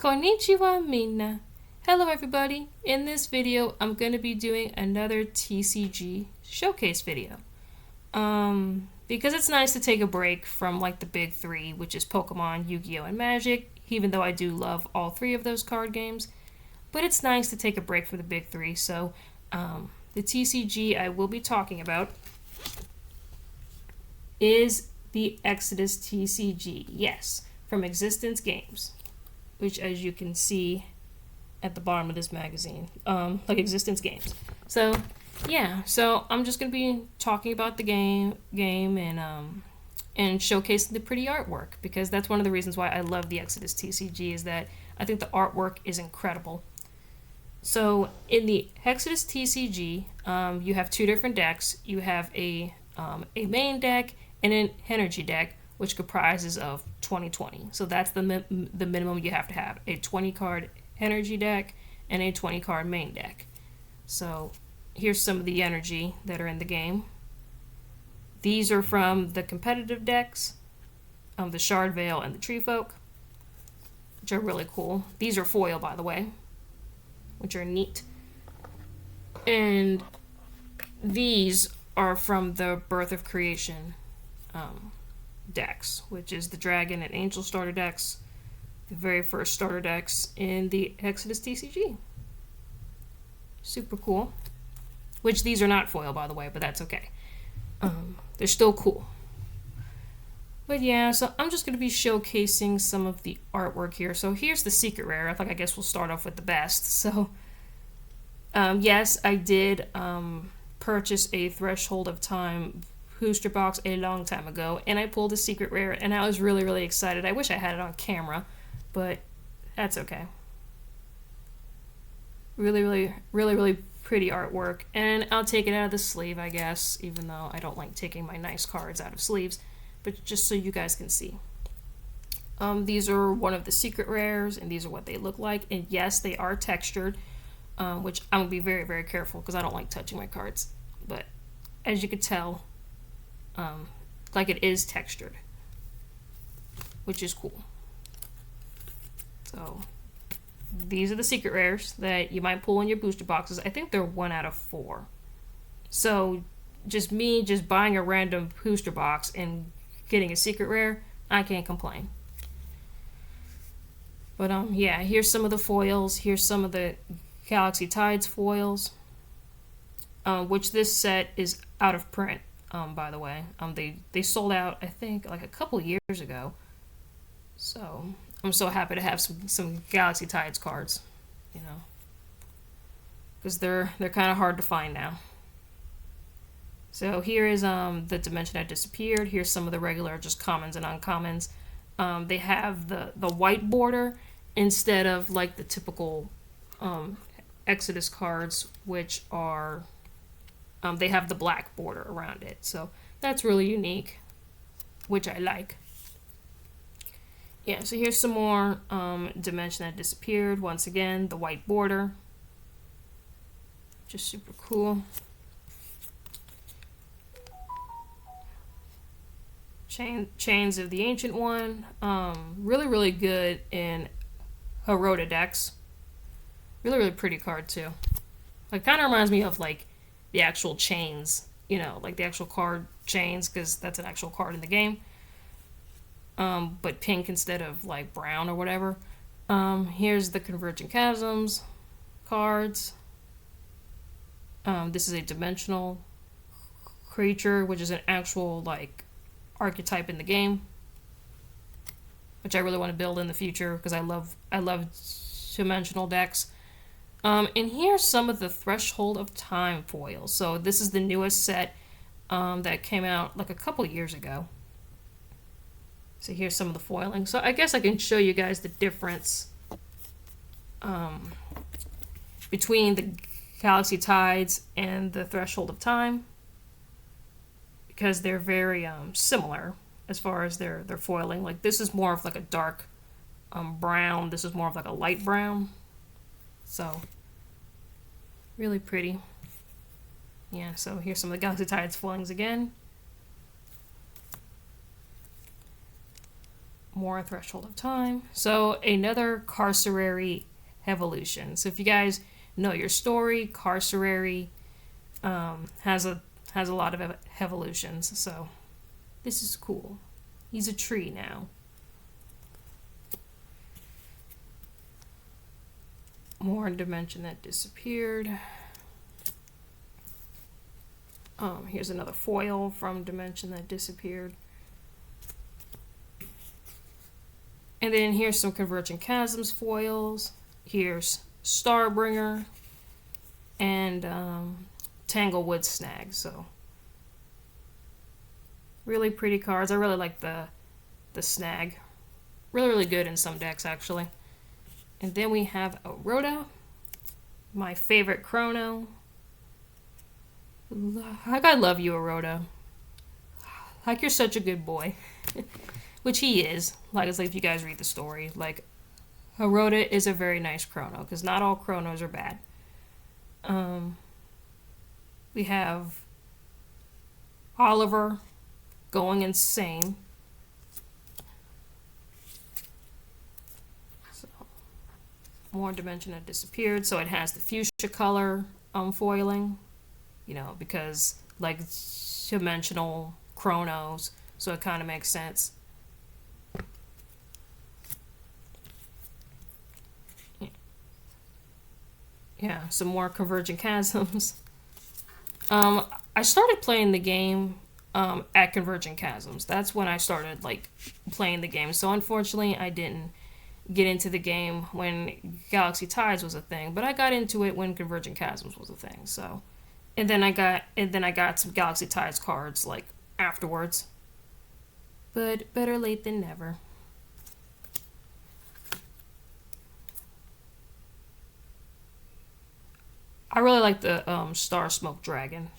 Konnichiwa minna. Hello everybody. In this video, I'm going to be doing another TCG showcase video. Because it's nice to take a break from like the big three, which is Pokemon, Yu-Gi-Oh, and Magic, even though I do love all three of those card games. But it's nice to take a break from the big three, so the TCG I will be talking about is the Exodus TCG. Yes, from Existence Games, which as you can see at the bottom of this magazine, like Existence Games. So yeah, so I'm just gonna be talking about the game and showcasing the pretty artwork, because that's one of the reasons why I love the Exodus TCG, is that I think the artwork is incredible. So in the Exodus TCG, you have two different decks. You have a main deck and an energy deck, which comprises of 2020. So that's the minimum you have to have: a 20 card energy deck and a 20 card main deck. So here's some of the energy that are in the game. These are from the competitive decks, the Shard Veil and the Tree Folk, which are really cool. These are foil, by the way, which are neat. And these are from the Birth of Creation decks, which is the Dragon and Angel starter decks, the very first starter decks in the Exodus TCG. Super cool. Which these are not foil, by the way, but that's okay. They're still cool. But yeah, so I'm just going to be showcasing some of the artwork here. So here's the secret rare. I guess we'll start off with the best. So yes, I did purchase a Threshold of Time booster box a long time ago, and I pulled a secret rare, and I was really, really excited. I wish I had it on camera, but that's okay. Really, really, really, really pretty artwork, and I'll take it out of the sleeve, I guess, even though I don't like taking my nice cards out of sleeves, but just so you guys can see. These are one of the secret rares, and these are what they look like, and yes, they are textured, which I'm going to be very, very careful because I don't like touching my cards, but as you can tell, like it is textured, which is cool. So these are the secret rares that you might pull in your booster boxes. I think they're 1 out of 4. So just buying a random booster box and getting a secret rare, I can't complain. But yeah, here's some of the foils. Here's some of the Galaxy Tides foils, which this set is out of print. By the way, they sold out, I think, like a couple years ago. So I'm so happy to have some Galaxy Tides cards, you know, because they're kind of hard to find now. So here is the Dimension That Disappeared. Here's some of the regular just commons and uncommons. They have the white border instead of like the typical Exodus cards, which are they have the black border around it. So that's really unique, which I like. Yeah, so here's some more Dimension That Disappeared. Once again, the white border. Just super cool. Chains of the Ancient One. Really, really good in Hirota decks. Really, really pretty card, too. Like, kind of reminds me of, like, the actual chains. You know, like the actual card chains, because that's an actual card in the game. But pink instead of like brown or whatever. Here's the Convergent Chasms cards. This is a dimensional creature, which is an actual like archetype in the game, which I really want to build in the future because I love dimensional decks. And here's some of the Threshold of Time foils. So this is the newest set that came out like a couple years ago. So here's some of the foiling. So I guess I can show you guys the difference between the Galaxy Tides and the Threshold of Time, because they're very similar as far as their foiling. Like this is more of like a dark brown. This is more of like a light brown. So really pretty. Yeah, so here's some of the Galaxy Tides foilings again. more Threshold of Time. So another Carcerary evolution. So if you guys know your story, Carcerary has a lot of evolutions. So this is cool. He's a tree now. More Dimension That Disappeared. Here's another foil from Dimension That Disappeared. And then here's some Convergent Chasms foils. Here's Starbringer and Tanglewood Snag. So really pretty cards. I really like the Snag. Really good in some decks actually. And then we have Aurora, my favorite Chrono. Like, I love you, Aurora. Like, you're such a good boy. Which he is. Like, it's like if you guys read the story, like, Aurora is a very nice Chrono, because not all Chronos are bad. We have Oliver going insane. So, more Dimension That Disappeared. So it has the fuchsia color foiling, you know, because like dimensional Chronos, so it kind of makes sense. Yeah, some more Convergent Chasms. I started playing the game at Convergent Chasms. That's when I started like playing the game. So unfortunately, I didn't get into the game when Galaxy Tides was a thing, but I got into it when Convergent Chasms was a thing. So, and then I got some Galaxy Tides cards like afterwards. But better late than never. I really like the Star Smoke Dragon.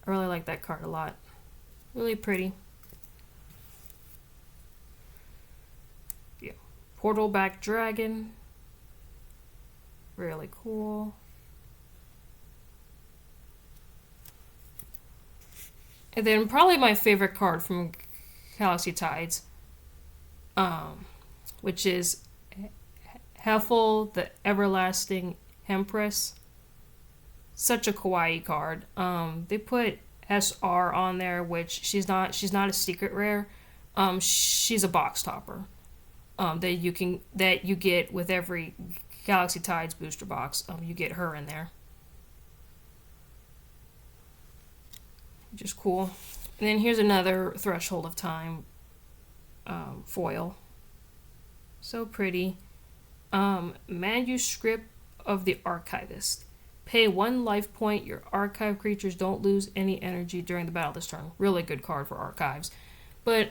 I really like that card a lot. Really pretty. Yeah. Portal Back Dragon. Really cool. And then probably my favorite card from Galaxy Tides, which is Heffel, the Everlasting Empress. Such a kawaii card. They put SR on there, which she's not a secret rare. She's a box topper. That you get with every Galaxy Tides booster box. You get her in there. Which is cool. And then here's another Threshold of Time foil. So pretty. Manuscript of the Archivist. Pay 1 life point. Your archive creatures don't lose any energy during the battle this turn. Really good card for archives. But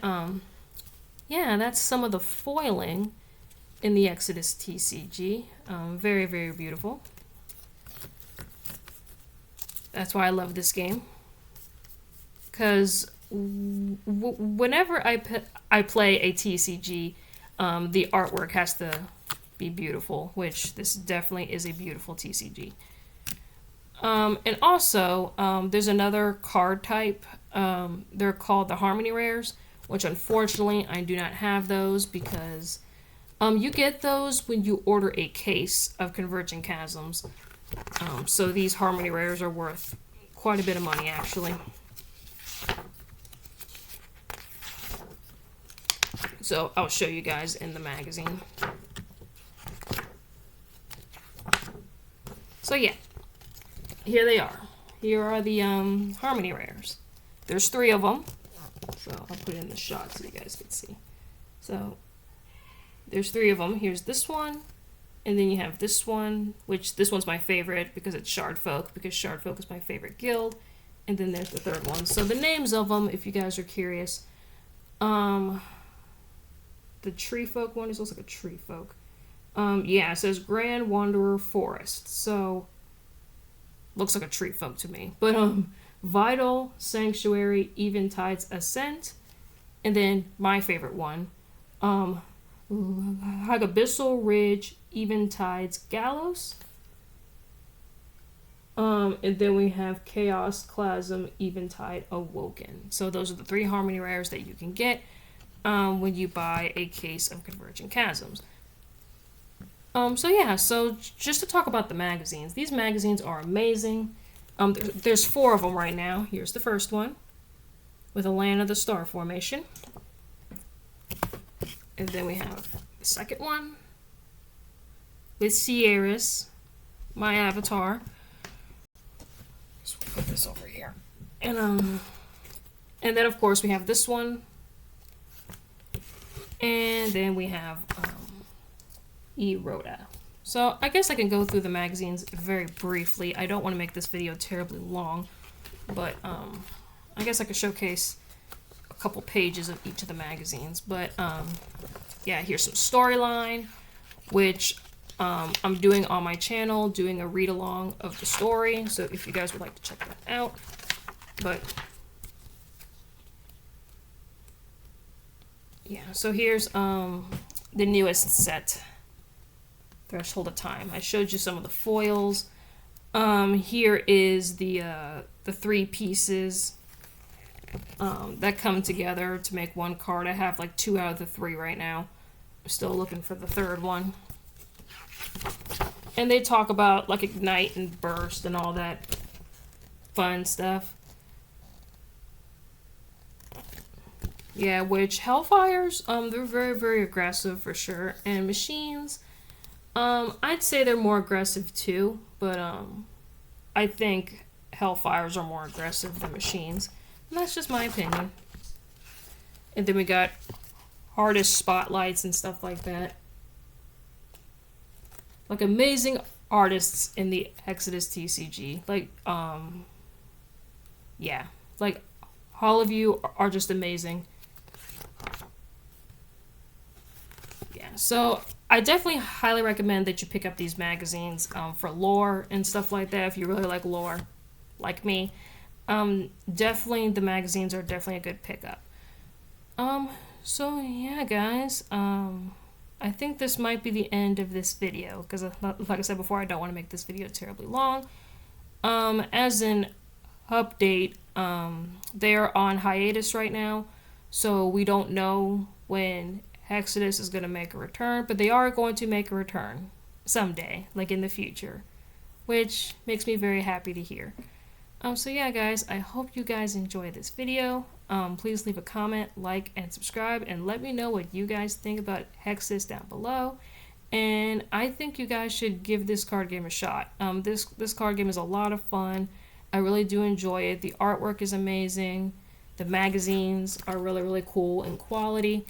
yeah, that's some of the foiling in the Exodus TCG. Very, very beautiful. That's why I love this game. Because whenever I play a TCG, the artwork has to be beautiful, which this definitely is a beautiful TCG. And also, there's another card type. They're called the Harmony Rares, which unfortunately I do not have those because you get those when you order a case of Convergent Chasms. So these Harmony Rares are worth quite a bit of money, actually. So I'll show you guys in the magazine. So yeah, here they are. Here are the Harmony Rares. There's 3 of them. So I'll put it in the shot so you guys can see. So there's 3 of them. Here's this one. And then you have this one, which this one's my favorite because it's Shardfolk, because Shardfolk is my favorite guild. And then there's the 3rd one. So the names of them, if you guys are curious. The Tree Folk one is also like a Tree Folk. Yeah, it says Grand Wanderer Forest. So, looks like a Tree Folk to me. But, Vital, Sanctuary, Eventide's Ascent. And then, my favorite one. Like Abyssal Ridge, Eventide's Gallows. And then we have Chaos Chasm, Eventide Awoken. So, those are the 3 Harmony Rares that you can get. when you buy a case of Converging Chasms. So just to talk about the magazines, these magazines are amazing. There's 4 of them right now. Here's the first one with a Land of the Star formation. And then we have the second one with Sierras, my avatar. So we'll put this over here. And then of course we have this one. And then we have Rhoda. So I guess I can go through the magazines very briefly. I don't want to make this video terribly long, but I guess I could showcase a couple pages of each of the magazines. But yeah, here's some storyline, which I'm doing on my channel, doing a read along of the story. So if you guys would like to check that out, but yeah, so here's the newest set, Threshold of Time. I showed you some of the foils. Here is the 3 pieces that come together to make one card. I have like 2 out of the 3 right now. I'm still looking for the 3rd one. And they talk about like Ignite and Burst and all that fun stuff. Yeah, which Hellfires, they're very, very aggressive for sure. And Machines, I'd say they're more aggressive too, but I think Hellfires are more aggressive than Machines. And that's just my opinion. And then we got artist spotlights and stuff like that. Like amazing artists in the Exodus TCG. Like, yeah, like all of you are just amazing. Yeah, so I definitely highly recommend that you pick up these magazines for lore and stuff like that. If you really like lore, like me, definitely the magazines are definitely a good pickup. So yeah, guys, I think this might be the end of this video because, like I said before, I don't want to make this video terribly long. As an update, they are on hiatus right now, so we don't know when Exodus is going to make a return, but they are going to make a return someday, like in the future, which makes me very happy to hear. So yeah, guys, I hope you guys enjoy this video. Please leave a comment, like, and subscribe, and let me know what you guys think about Hexus down below. And I think you guys should give this card game a shot. This card game is a lot of fun. I really do enjoy it. The artwork is amazing. The magazines are really, really cool in quality.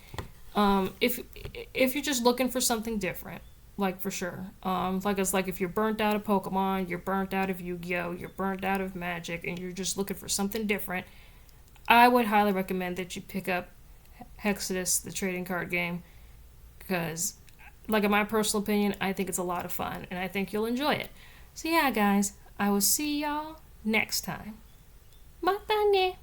If you're just looking for something different, like for sure. Like if you're burnt out of Pokemon, you're burnt out of Yu-Gi-Oh, you're burnt out of Magic, and you're just looking for something different, I would highly recommend that you pick up Exodus, the trading card game, because, like in my personal opinion, I think it's a lot of fun, and I think you'll enjoy it. So yeah, guys, I will see y'all next time. Matane!